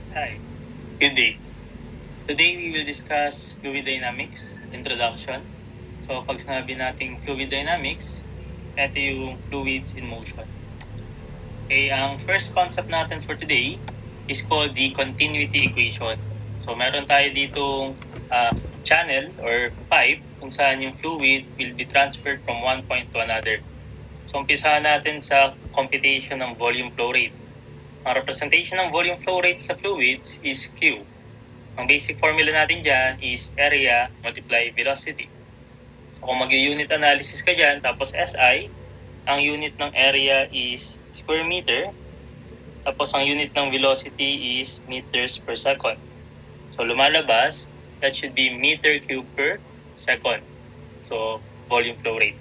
Hi, good day. Today we will discuss fluid dynamics, introduction. So pag sinabi nating fluid dynamics, ito yung fluids in motion. Okay, ang first concept natin for today is called the continuity equation. So meron tayo ditong channel or pipe kung saan yung fluid will be transferred from one point to another. So umpisahan natin sa computation ng volume flow rate. Ang representation ng volume flow rate sa fluids is Q. Ang basic formula natin dyan is area multiply velocity. So kung mag-unit analysis ka dyan, tapos SI, ang unit ng area is square meter, tapos ang unit ng velocity is meters per second. So lumalabas, that should be meter cube per second. So volume flow rate.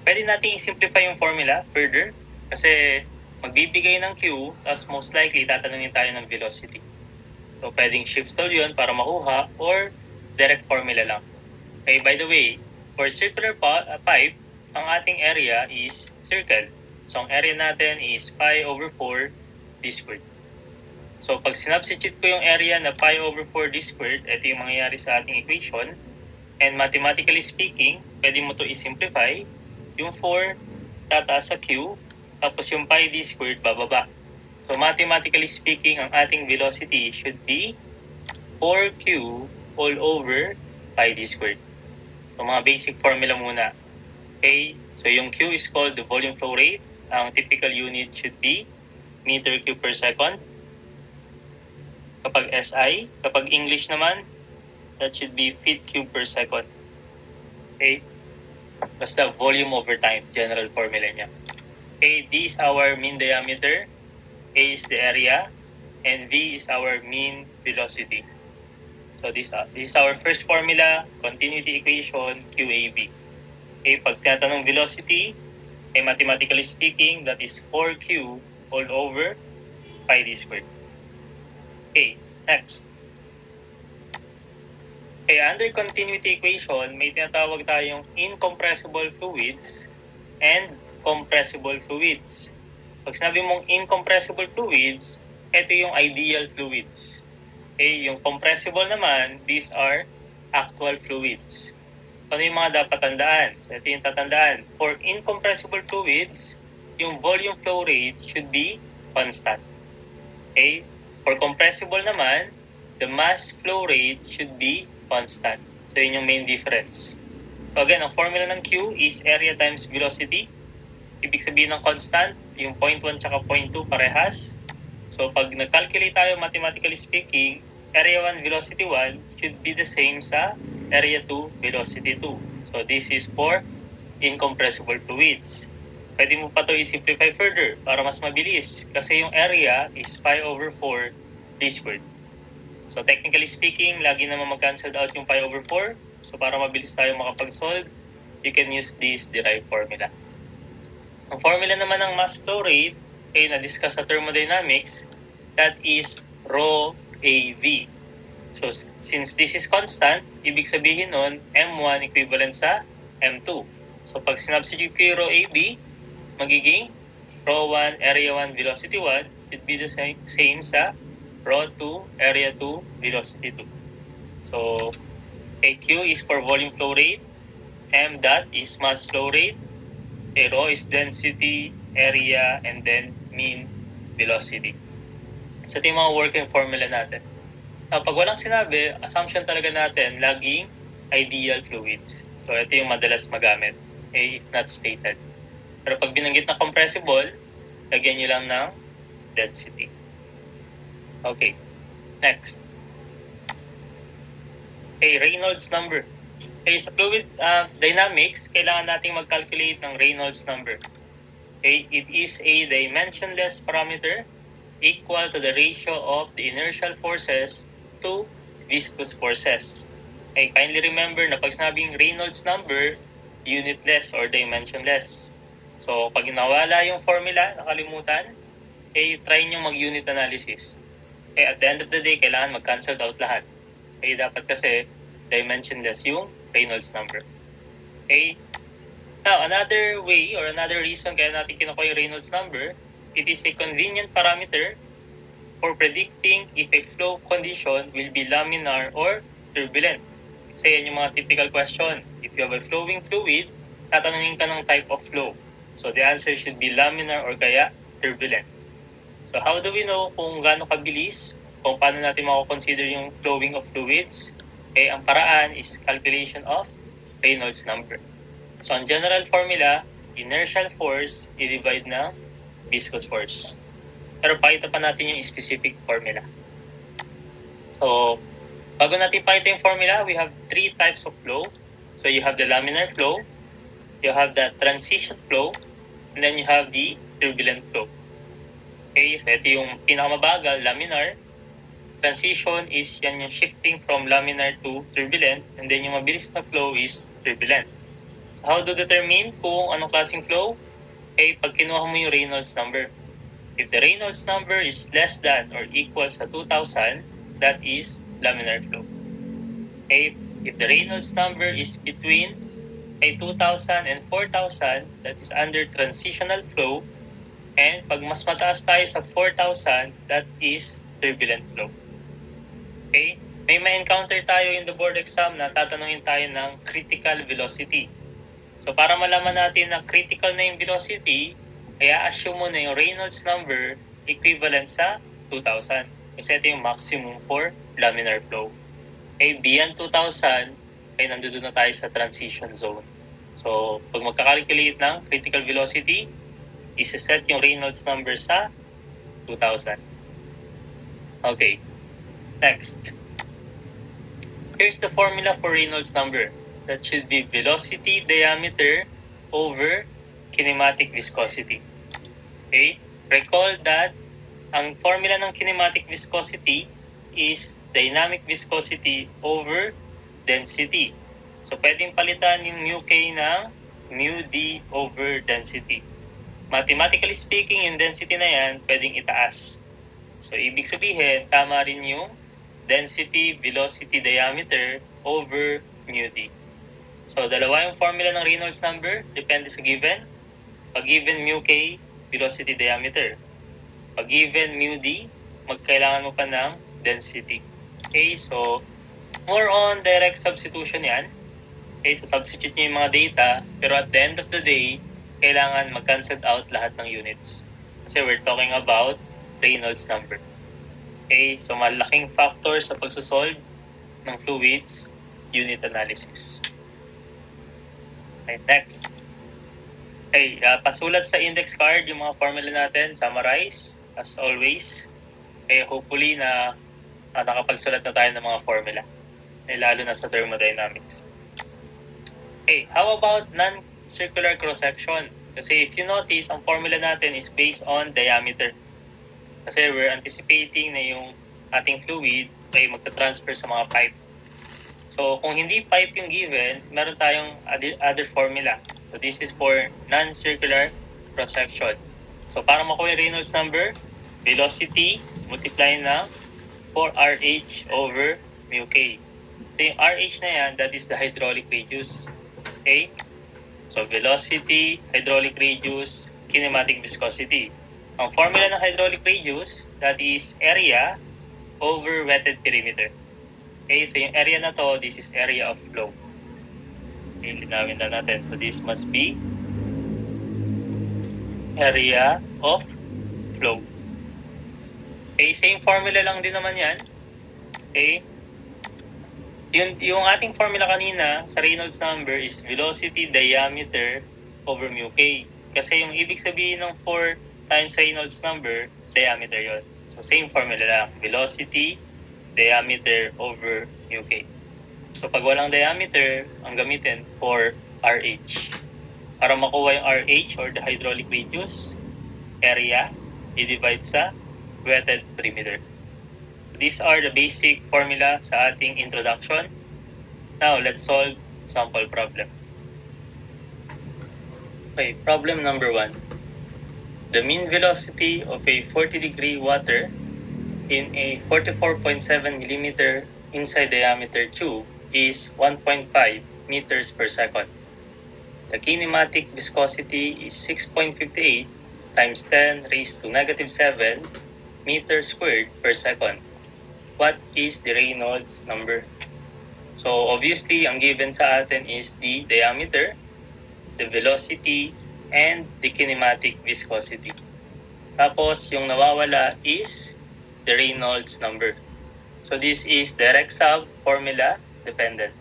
Pwede natin i-simplify yung formula further kasi magbibigay ng Q, tapos most likely tatanungin tayo ng velocity. So, pwedeng shift solve yun para makuha or direct formula lang. Okay, by the way, for circular pipe, ang ating area is circle. So, ang area natin is pi over 4 d squared. So, pag sinubstitute ko yung area na pi over 4 d squared, ito yung mangyayari sa ating equation. And mathematically speaking, pwede mo to i-simplify. Yung 4 tataas sa Q, tapos yung pi d squared bababa. So mathematically speaking, ang ating velocity should be 4q all over pi d squared. So mga basic formula muna. Okay, so yung Q is called the volume flow rate. Ang typical unit should be meter cube per second. Kapag SI, kapag English naman, that should be feet cube per second. Okay, basta volume over time, general formula niya. Okay, D is our mean diameter, A is the area, and V is our mean velocity. So this is our first formula, continuity equation, QAV. Okay, pag tinatanong velocity, mathematically speaking, that is 4Q all over pi d squared. Okay, next. Okay, under continuity equation, may tinatawag tayong incompressible fluids and compressible fluids. Pag sinabi mong incompressible fluids, ito yung ideal fluids. Okay, yung compressible naman, these are actual fluids. Ano yung mga dapat tandaan? So ito yung tatandaan. For incompressible fluids, yung volume flow rate should be constant. Okay? For compressible naman, the mass flow rate should be constant. So yun yung main difference. So again, ang formula ng Q is area times velocity. Ibig sabihin ng constant, yung 0.1 tsaka 0.2 parehas. So pag nag-calculate tayo mathematically speaking, area 1 velocity 1 should be the same sa area 2 velocity 2. So this is for incompressible fluids. Pwede mo pa ito i-simplify further para mas mabilis kasi yung area is pi over 4 d squared. So technically speaking, lagi naman mag-cancel out yung pi over 4. So para mabilis tayo makapag-solve, you can use this derived formula. Ang formula naman ng mass flow rate ay na-discuss sa thermodynamics, that is rho AV. So since this is constant, ibig sabihin nun, M1 equivalent sa M2. So pag sinubstitute ko yung rho AV, magiging rho 1, area 1, velocity 1, it be the same sa rho 2, area 2, velocity 2. So Q is for volume flow rate, M dot is mass flow rate, rho is density, area, and then mean velocity. So ito yung mga working formula natin. Pag walang sinabi, assumption talaga natin, laging ideal fluids. So ito yung madalas magamit, if not stated. Pero pag binanggit na compressible, lagyan nyo lang ng density. Okay, next. Okay, Reynolds number. Okay, sa fluid dynamics, kailangan nating mag-calculate ng Reynolds number. Okay, it is a dimensionless parameter equal to the ratio of the inertial forces to viscous forces. Okay, kindly remember na pag sinabing Reynolds number, unitless or dimensionless. So, pag nawala yung formula, nakalimutan, try nyo mag-unit analysis. At the end of the day, kailangan mag-cancel out lahat. Dapat kasi dimensionless yung Reynolds number. Okay? Now, another way or another reason kaya natin kinukuha yung Reynolds number, it is a convenient parameter for predicting if a flow condition will be laminar or turbulent. Kasi yan yung mga typical question. If you have a flowing fluid, tatanungin ka ng type of flow. So the answer should be laminar or kaya turbulent. So how do we know kung gaano kabilis, kung paano natin mako-consider yung flowing of fluids? Ang paraan is calculation of Reynolds number. So ang general formula, inertial force i-divide ng viscous force. Pero pakita pa natin yung specific formula. So bago natin pakita yung formula, we have three types of flow. So you have the laminar flow, you have the transition flow, and then you have the turbulent flow. Okay, so ito yung pinakamabagal, laminar. Transition is yan yung shifting from laminar to turbulent, and then yung mabilis na flow is turbulent. So how to determine kung anong klaseng flow? Okay, pag kinuha mo yung Reynolds number. If the Reynolds number is less than or equal sa 2,000, that is laminar flow. Okay, if the Reynolds number is between 2,000 and 4,000, that is under transitional flow. And pag mas mataas tayo sa 4,000, that is turbulent flow. Okay? May ma-encounter tayo in the board exam na tatanungin tayo ng critical velocity. So para malaman natin na critical na yung velocity, kaya assume mo na yung Reynolds number equivalent sa 2,000. Kasi ito yung maximum for laminar flow. Okay? Beyond 2,000, ay nandoon na tayo sa transition zone. So pag magkakalculate ng critical velocity, isa-set yung Reynolds number sa 2,000. Okay. Next. Here's the formula for Reynolds number. That should be velocity diameter over kinematic viscosity. Okay? Recall that ang formula ng kinematic viscosity is dynamic viscosity over density. So pwedeng palitan yung mu k ng mu d over density. Mathematically speaking, yung density na yan, pwedeng itaas. So, ibig sabihin, tama rin yung density, velocity, diameter over mu d. So, dalawa yung formula ng Reynolds number, depende sa given. Pag given mu k, velocity, diameter. Pag given mu d, magkailangan mo pa ng density. Okay, so, more on direct substitution yan. Okay, so substitute nyo yung mga data, pero at the end of the day, kailangan mag-cancel out lahat ng units. Kasi we're talking about Reynolds number. Okay, so malaking factor sa pagsosolve ng fluids, unit analysis. Okay, next. Okay, pasulat sa index card yung mga formula natin, summarize, as always. Okay, hopefully na nakapagsulat na tayo ng mga formula. Lalo na sa thermodynamics. Okay, how about non-circular cross-section? Kasi if you notice, ang formula natin is based on diameter. Kasi we're anticipating na yung ating fluid ay magta-transfer sa mga pipe. So kung hindi pipe yung given, meron tayong other formula. So this is for non-circular cross-section. So para makuha yung Reynolds number, velocity multiply ng 4RH over mu k. So yung RH na yan, that is the hydraulic radius. Okay? So, velocity, hydraulic radius, kinematic viscosity. Ang formula ng hydraulic radius, that is area over wetted perimeter. Okay, so yung area na to, this is area of flow. Okay, linawin na natin. So, this must be area of flow. Okay, same formula lang din naman yan. Okay? Yung ating formula kanina sa Reynolds number is velocity diameter over mu k. Kasi yung ibig sabihin ng 4 times Reynolds number, diameter yon. So same formula lang, velocity diameter over mu k. So pag walang diameter, ang gamitin for RH. Para makuha yung RH or the hydraulic radius, area, i-divide sa wetted perimeter. These are the basic formula sa ating introduction. Now, let's solve sample problem. Okay, problem number 1. The mean velocity of a 40-degree water in a 44.7 millimeter inside diameter tube is 1.5 meters per second. The kinematic viscosity is 6.58 times 10 raised to negative 7 meter squared per second. What is the Reynolds number? So obviously, ang given sa atin is the diameter, the velocity, and the kinematic viscosity. Tapos, yung nawawala is the Reynolds number. So this is direct sub, formula dependent.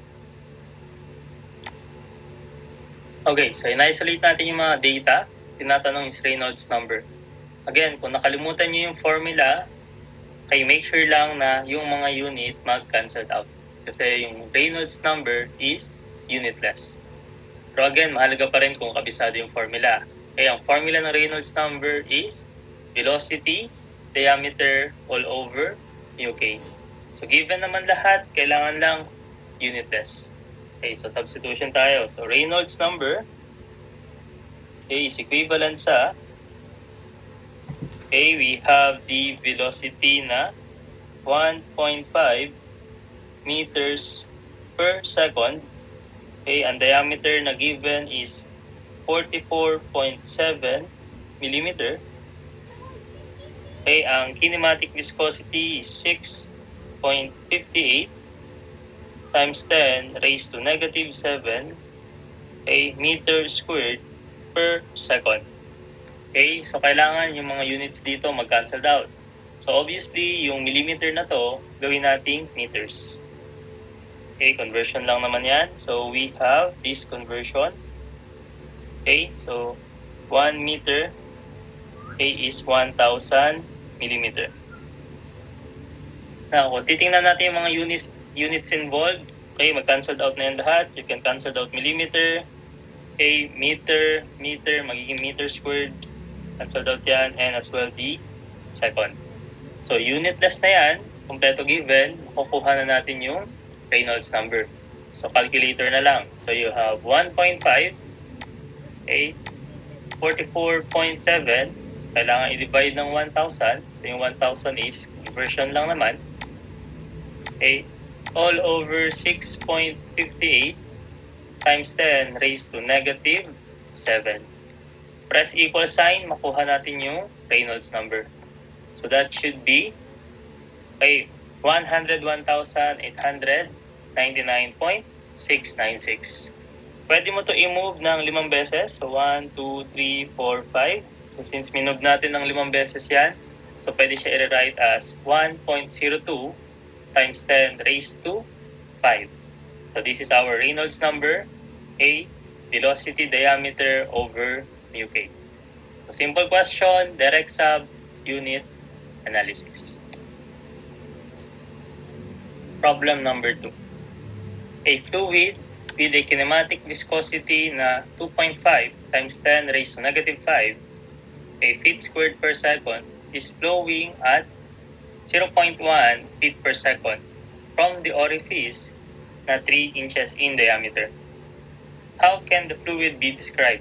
Okay, so in-isolate natin yung mga data. Tinatanong is Reynolds number. Again, kung nakalimutan nyo yung formula, kaya make sure lang na yung mga unit mag-cancel out. Kasi yung Reynolds number is unitless. Pero again, mahalaga pa rin kung kabisado yung formula. Kaya ang formula ng Reynolds number is velocity, diameter, all over, mu k. So given naman lahat, kailangan lang unitless. Okay, so substitution tayo. So Reynolds number is equivalent sa, okay, we have the velocity na 1.5 meters per second. Okay, ang diameter na given is 44.7 millimeter. Okay, ang kinematic viscosity is 6.58 times 10 raised to negative 7 meter squared per second. Okay, so kailangan yung mga units dito mag-cancel out. So obviously, yung millimeter na to, gawin nating meters. Okay, conversion lang naman yan. So we have this conversion. Okay, so 1 meter is 1,000 millimeter. Now, kung titingnan natin yung mga units involved, okay, mag-cancel out na yan lahat. You can cancel out millimeter, okay, meter, magiging meter squared, cancel out yan, and as well the second. So, unitless na yan, kompleto given, makukuha na natin yung Reynolds number. So, calculator na lang. So, you have 1.5, okay, 44.7, so, kailangan i-divide ng 1,000. So, yung 1,000 is conversion lang naman. Okay, all over 6.58 times 10 raised to negative 7. Press equal sign, makuha natin yung Reynolds number. So that should be 101,899.696. Pwede mo to i-move ng 5 beses. So 1, 2, 3, 4, 5. So since minove natin ng 5 beses yan, so pwede siya i-write as 1.02 times 10 raised to 5. So this is our Reynolds number, A, velocity diameter over mu k. So simple question, direct sub, unit analysis. Problem number 2. A fluid with a kinematic viscosity na 2.5 times 10 raised to negative 5, a feet squared per second, is flowing at 0.1 feet per second from the orifice na 3 inches in diameter. How can the fluid be described?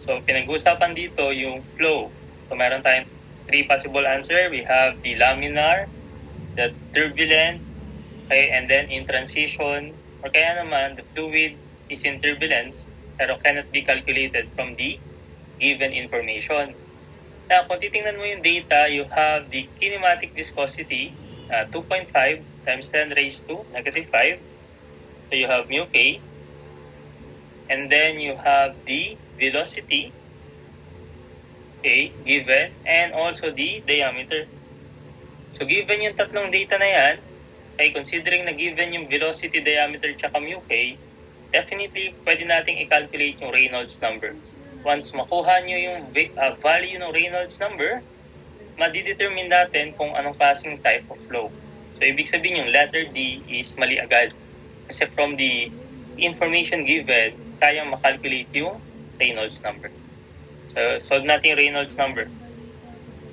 So, pinag-uusapan dito yung flow. So, meron tayong 3 possible answer. We have the laminar, the turbulent, okay, and then in transition, or kaya naman, the fluid is in turbulence, pero cannot be calculated from the given information. Now, kung titingnan mo yung data, you have the kinematic viscosity, 2.5 times 10 raised to negative 5. So, you have mu k. And then, you have the velocity, okay, given, and also the diameter. So, given yung tatlong data na yan, okay, considering na given yung velocity, diameter, tsaka mu k, definitely, pwede nating i-calculate yung Reynolds number. Once makuha nyo yung value ng Reynolds number, madidetermine natin kung anong klaseng type of flow. So, ibig sabihin yung letter D is mali agad. Kasi from the information given, kayang makalculate yung Reynolds number. So, solve natin yung Reynolds number.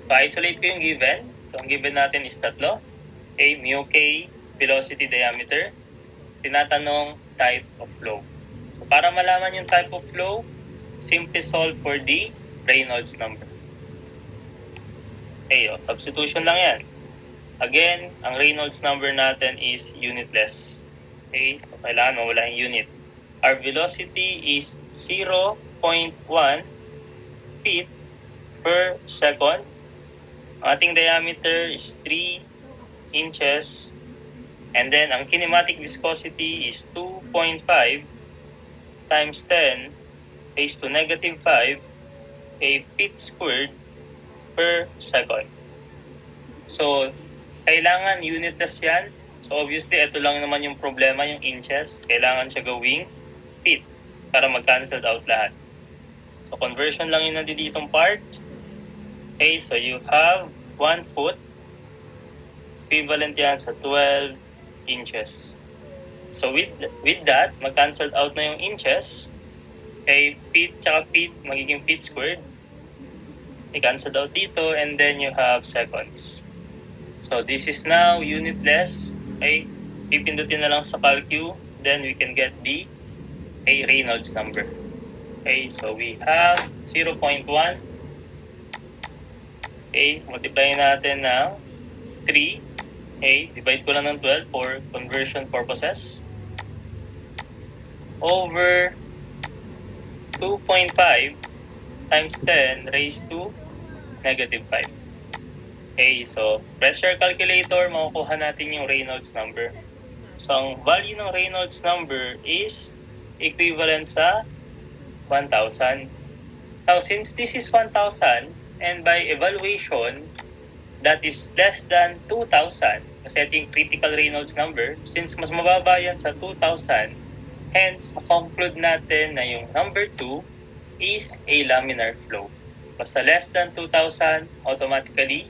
So, isolate ko yung given. So, ang given natin is tatlo. Okay, mu k, velocity, diameter. Tinatanong type of flow. So, para malaman yung type of flow, simply solve for the Reynolds number. Okay, substitution lang yan. Again, ang Reynolds number natin is unitless. Okay, so kailangan mawala yung unit. Our velocity is 0.1 feet per second. Ang ating diameter is 3 inches. And then, ang kinematic viscosity is 2.5 times 10 raised to negative 5 feet squared per second. So, kailangan unitless yan. So, obviously, ito lang naman yung problema, yung inches. Kailangan siya gawing feet para mag-cancel out lahat. So, conversion lang yung nanditong part. Okay, so you have 1 foot. Equivalent yan sa 12 inches. So, with that, mag-cancel out na yung inches. Okay, feet tsaka feet, magiging feet squared. I-cancel out dito, and then you have seconds. So, this is now unitless. Okay, pipindutin na lang sa calcu, then we can get the Reynolds number. Okay, so we have 0.1. Okay, multiply natin na 3. Okay, divide ko lang ng 12 for conversion purposes. Over 2.5 times 10 raised to negative 5. Okay, so press your calculator, makukuha natin yung Reynolds number. So, ang value ng Reynolds number is equivalent sa 1,000. Now, since this is 1,000, and by evaluation, that is less than 2,000, kasi ito yung critical Reynolds number, since mas mababa yan sa 2,000, hence, conclude natin na yung number 2 is a laminar flow. Basta less than 2,000, automatically,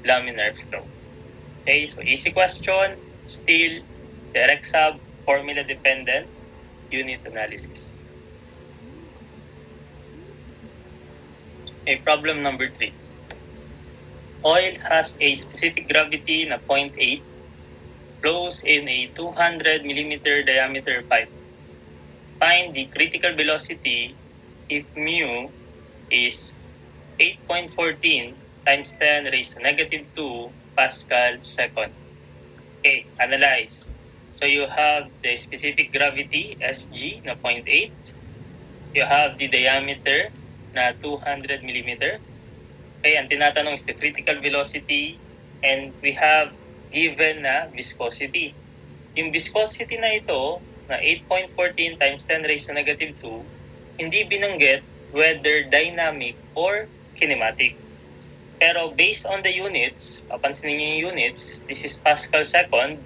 laminar flow. Okay, so easy question, still direct sub, formula dependent, unit analysis. Okay, problem number 3. Oil has a specific gravity na 0.8, flows in a 200 mm diameter pipe. Find the critical velocity if mu is 8.14 times 10 raised to negative 2 Pascal second. Okay, analyze. So you have the specific gravity, Sg, na 0.8. You have the diameter na 200 mm. Okay, ang tinatanong is the critical velocity, and we have given na viscosity. Yung viscosity na ito, na 8.14 times 10 raised to negative 2, hindi binanggit whether dynamic or kinematic. Pero based on the units, papansinin niyo yung units, this is Pascal second.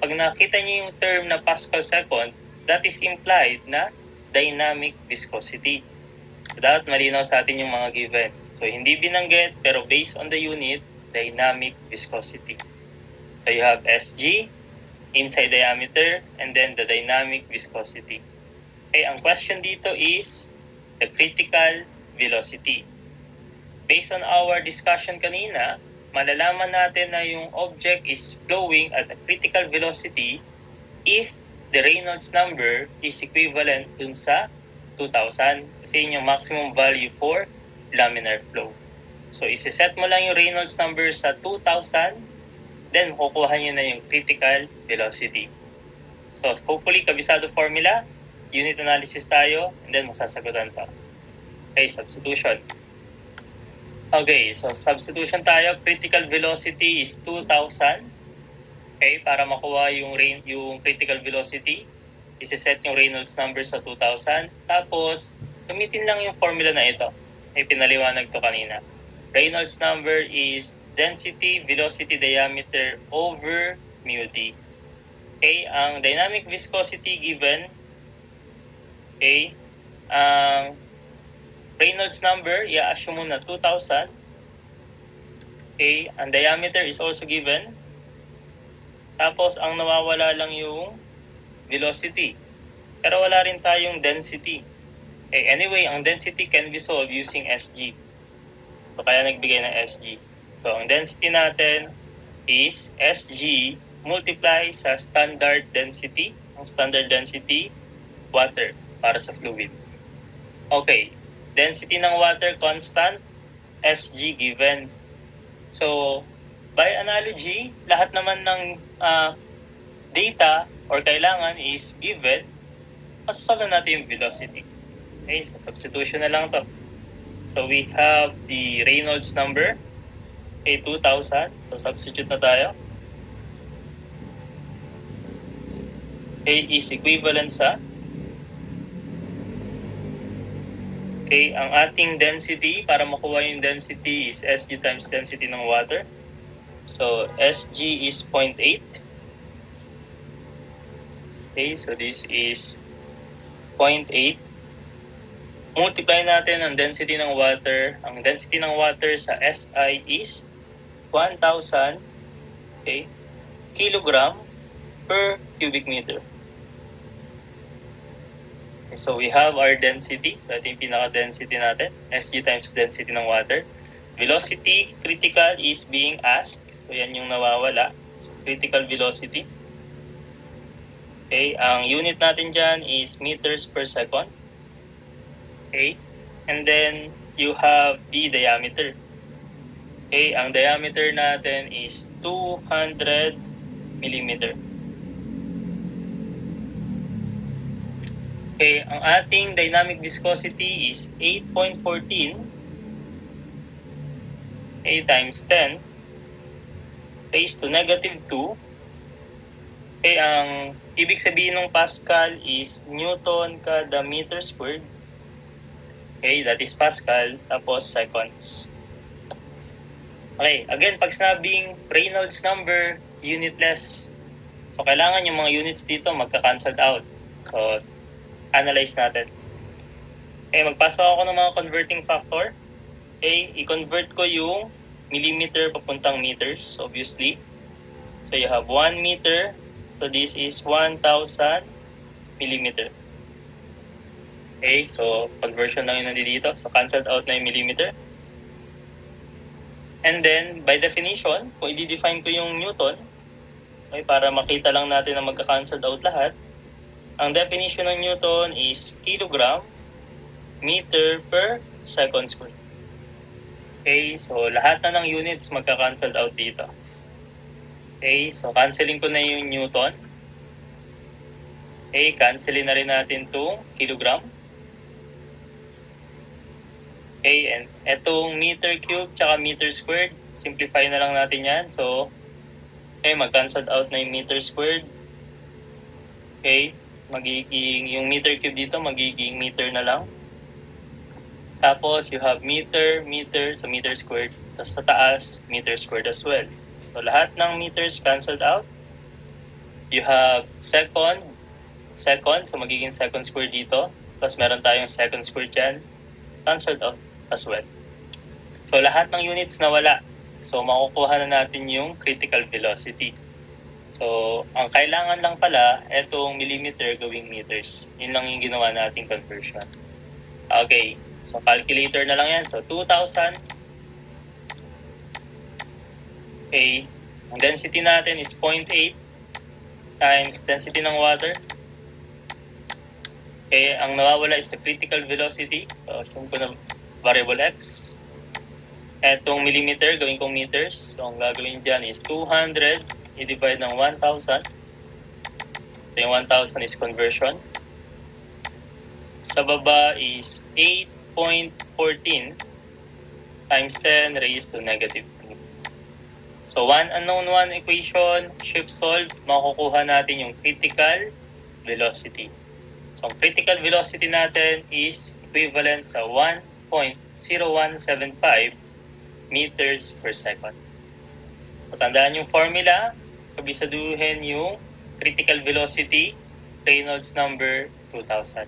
Pag nakita niyo yung term na Pascal second, that is implied na dynamic viscosity. So, dapat malinaw sa atin yung mga given. So, hindi binanggit, pero based on the unit, dynamic viscosity. So, you have Sg, inside diameter, and then the dynamic viscosity. Okay, ang question dito is the critical velocity. Based on our discussion kanina, malalaman natin na yung object is flowing at a critical velocity if the Reynolds number is equivalent dun sa 2,000. Kasi yun yung maximum value for laminar flow. So, isi-set mo lang yung Reynolds number sa 2,000, then kukuha nyo na yung critical velocity. So, hopefully, kabisado formula, unit analysis tayo, and then masasagutan pa. Okay, substitution. Okay, so substitution tayo. Critical velocity is 2,000. Okay, para makuha yung critical velocity, isi-set yung Reynolds number sa 2,000. Tapos, gamitin lang yung formula na ito. May pinaliwanag to kanina. Reynolds number is density, velocity, diameter over mu d. Okay, ang dynamic viscosity given, okay, Reynolds number, i-assume mo na 2,000. Okay, ang diameter is also given. Tapos, ang nawawala lang yung velocity. Pero wala rin tayong density. Okay, anyway, ang density can be solved using Sg. So, kaya nagbigay ng Sg. So, ang density natin is Sg multiply sa standard density. Ang standard density, water, para sa fluid. Okay. Density ng water constant, Sg given. So, by analogy, lahat naman ng data or kailangan is given, masasolve natin yung velocity. Okay, so substitution na lang to. So, we have the Reynolds number. Okay, 2,000. So, substitute na tayo. Okay, is equivalent sa okay, ang ating density, para makuha yung density is Sg times density ng water. So, Sg is 0.8. Okay, so this is 0.8. Multiply natin ang density ng water. Ang density ng water sa SI is 1,000 okay, kilogram per cubic meter. Okay, so we have our density. So ito yung pinaka-density natin. Sg times density ng water. Velocity critical is being asked. So yan yung nawawala. So critical velocity. Okay, ang unit natin dyan is meters per second. Okay, and then you have the diameter. Okay, ang diameter natin is 200 millimeter. Okay, ang ating dynamic viscosity is 8.14 okay, times 10 raised to negative 2. Okay, ang ibig sabihin ng Pascal is Newton kada meter squared. Okay, that is Pascal, tapos seconds. Okay, again, pag sinabing Reynolds number, unitless. So, kailangan yung mga units dito magka-cancelled out. So, analyze natin. Okay, magpasok ako ng mga converting factor. Okay, i-convert ko yung millimeter papuntang meters, obviously. So, you have 1 meter. So, this is 1,000 millimeter. Okay, so, conversion lang yun nandito. So, cancelled out na yung millimeter. And then, by definition, kung i-define ko yung Newton, okay, para makita lang natin na magka-cancelled out lahat, ang definition ng Newton is kilogram meter per second squared. Okay, so lahat na ng units magka-cancelled out dito. Okay, so cancelling ko na yung Newton. Okay, cancelling na rin natin itong kilogram. Okay, and etong meter cube tsaka meter squared, simplify na lang natin yan. So, okay, mag-cancelled out na yung meter squared. Okay, magiging yung meter cube dito magiging meter na lang. Tapos you have meter, so meter squared. Tapos sa taas, meter squared as well. So lahat ng meters cancelled out. You have second, so magiging second squared dito. Tapos meron tayong second squared dyan, cancelled out as well. So lahat ng units nawala. So makukuha na natin yung critical velocity. So, ang kailangan lang pala, etong millimeter gawing meters. Yun lang yung ginawa nating conversion. Okay, so calculator na lang yan. So, 2,000. Okay, ang density natin is 0.8 times density ng water. Okay, ang nawawala is the critical velocity. So, assume ko na variable x. Etong millimeter, gawin kong meters. So, ang gagawin dyan is 200 i-divide ng 1,000. So, yung 1,000 is conversion. Sa baba is 8.14 times 10 raised to negative 2. So, one unknown, one equation, shift solve, makukuha natin yung critical velocity. So, ang critical velocity natin is equivalent sa 1.0175 meters per second. So, tandaan yung formula, kabisaduhin yung critical velocity, Reynolds number 2,000.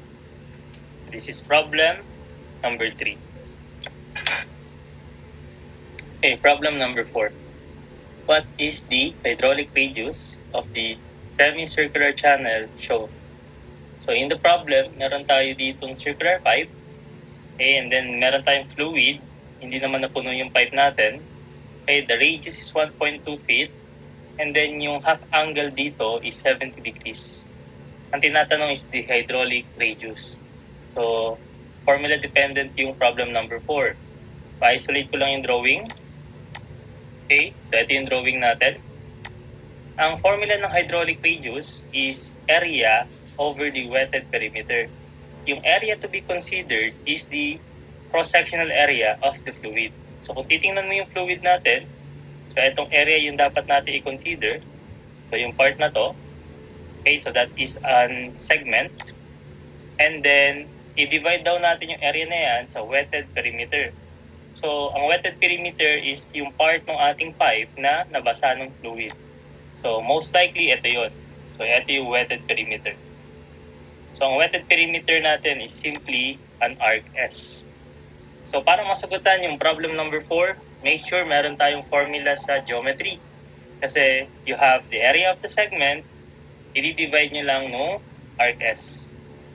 This is problem number 3. Okay, problem number 4. What is the hydraulic radius of the semicircular channel shown? So in the problem, meron tayo ditong circular pipe, okay, and then meron tayong fluid, hindi naman napuno yung pipe natin. Okay, the radius is 1.2 feet. And then yung half angle dito is 70 degrees. Ang tinatanong is the hydraulic radius. So, formula dependent yung problem number 4. Pa-isolate ko lang yung drawing. Okay, so ito yung drawing natin. Ang formula ng hydraulic radius is area over the wetted perimeter. Yung area to be considered is the cross-sectional area of the fluid. So kung titingnan mo yung fluid natin, So, itong area yung dapat natin i-consider. So, yung part na to. Okay, so that is an segment. And then, i-divide daw natin yung area na yan sa wetted perimeter. So, ang wetted perimeter is yung part ng ating pipe na nabasa ng fluid. So, most likely, ito yun. So, ito yung wetted perimeter. So, ang wetted perimeter natin is simply an arc S. So, para masagutan yung problem number 4, make sure meron tayong formula sa geometry. Kasi, you have the area of the segment, i-divide nyo lang no arc S.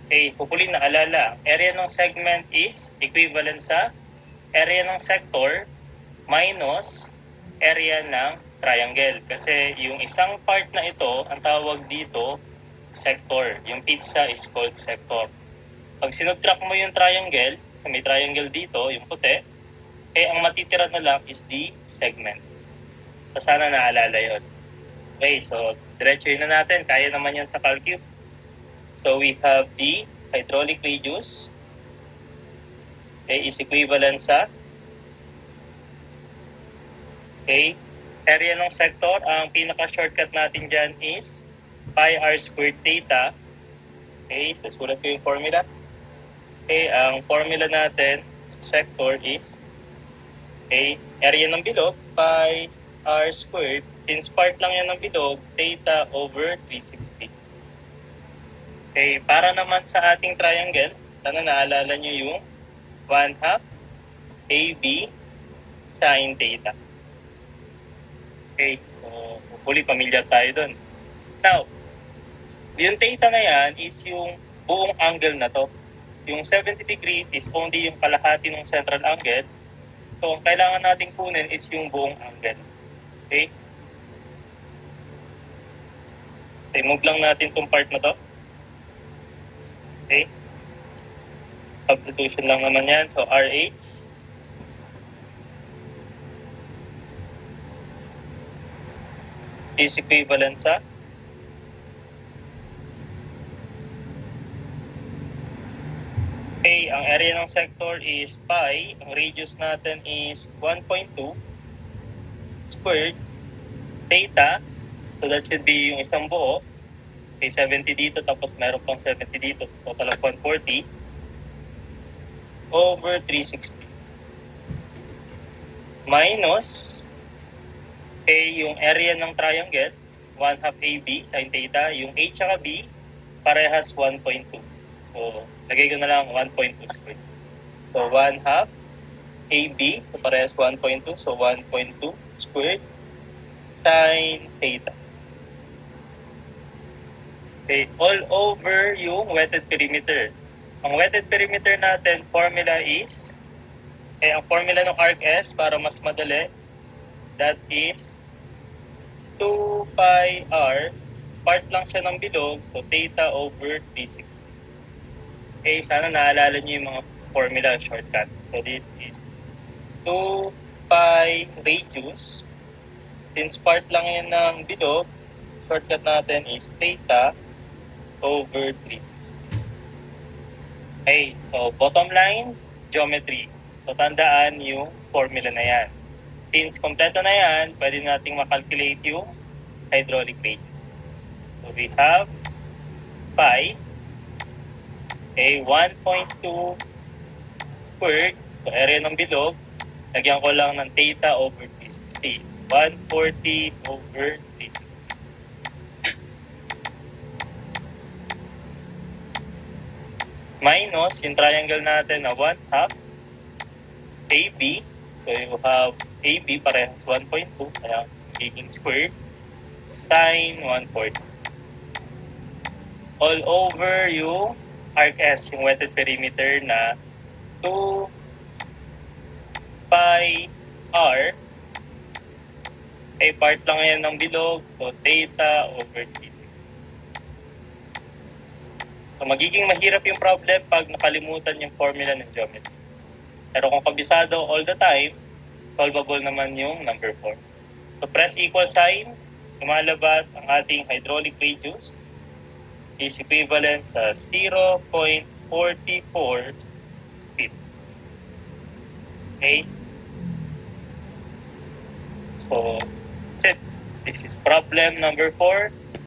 Okay, hopefully naalala, area ng segment is equivalent sa area ng sector minus area ng triangle. Kasi yung isang part na ito, ang tawag dito, sector. Yung pizza is called sector. Pag sinubtract mo yung triangle, so may triangle dito, yung puti, ang matitira na lang is the segment. So sana naalala yun. Okay, so diretsuhin na natin. Kaya naman yan sa calculus. So we have the hydraulic radius is equivalent sa area ng sector. Ang pinaka-shortcut natin dyan is pi r squared theta. Okay, so sulat ko yung formula. Okay, ang formula natin sa sector is area ng bilog, pi r squared. Since part lang yan ng bilog, theta over 360. Okay, para naman sa ating triangle, sana naalala nyo yung 1/2 AB sin theta. Okay, so hopefully familiar tayo dun. Now, yung theta na yan is yung buong angle na to. Yung 70 degrees is only yung kalahati ng central angle. So, ang kailangan nating kunin is yung buong angle. Okay? Okay, move lang natin itong part na to. Okay? Substitution lang naman yan. So, RH is equivalent sa ang area ng sector is pi. Ang radius natin is 1.2 squared theta. So that should be yung isang buo. 70 dito tapos meron pang 70 dito. So total of 140 over 360. Minus yung area ng triangle, 1/2 AB sin theta. Yung A at B parehas 1.2. So, lagay ko na lang 1.2 squared. So, 1/2 AB, so parehas 1.2. So, 1.2 squared sin theta. Okay, all over yung wetted perimeter. Ang wetted perimeter natin, formula is, ang formula ng arc S, para mas madali, that is 2 pi r, part lang siya ng bilog, so theta over 360. Okay, sana naalala niyo yung mga formula shortcut. So this is 2 pi radius. Since part lang yan ng bilog, shortcut natin is theta over 360. Okay, so bottom line, geometry. So tandaan yung formula na yan. Since kompleto na yan, pwede nating makalculate yung hydraulic radius. So we have pi, 1.2 squared, so area ng bilog, lagyan ko lang ng theta over 360. 140 over 360. Minus yung triangle natin na 1/2 AB. So you have AB parehas 1.2, kaya magiging squared, sin 140. All over yung arc S, yung wetted perimeter na 2 pi r. Part lang yan ng bilog, so theta over 360. So magiging mahirap yung problem pag nakalimutan yung formula ng geometry. Pero kung kabisado all the time, solvable naman yung number 4. So press equal sign, lumalabas ang ating hydraulic radius is equivalent sa 0.44 feet. Okay? So, that's it. This is problem number 4.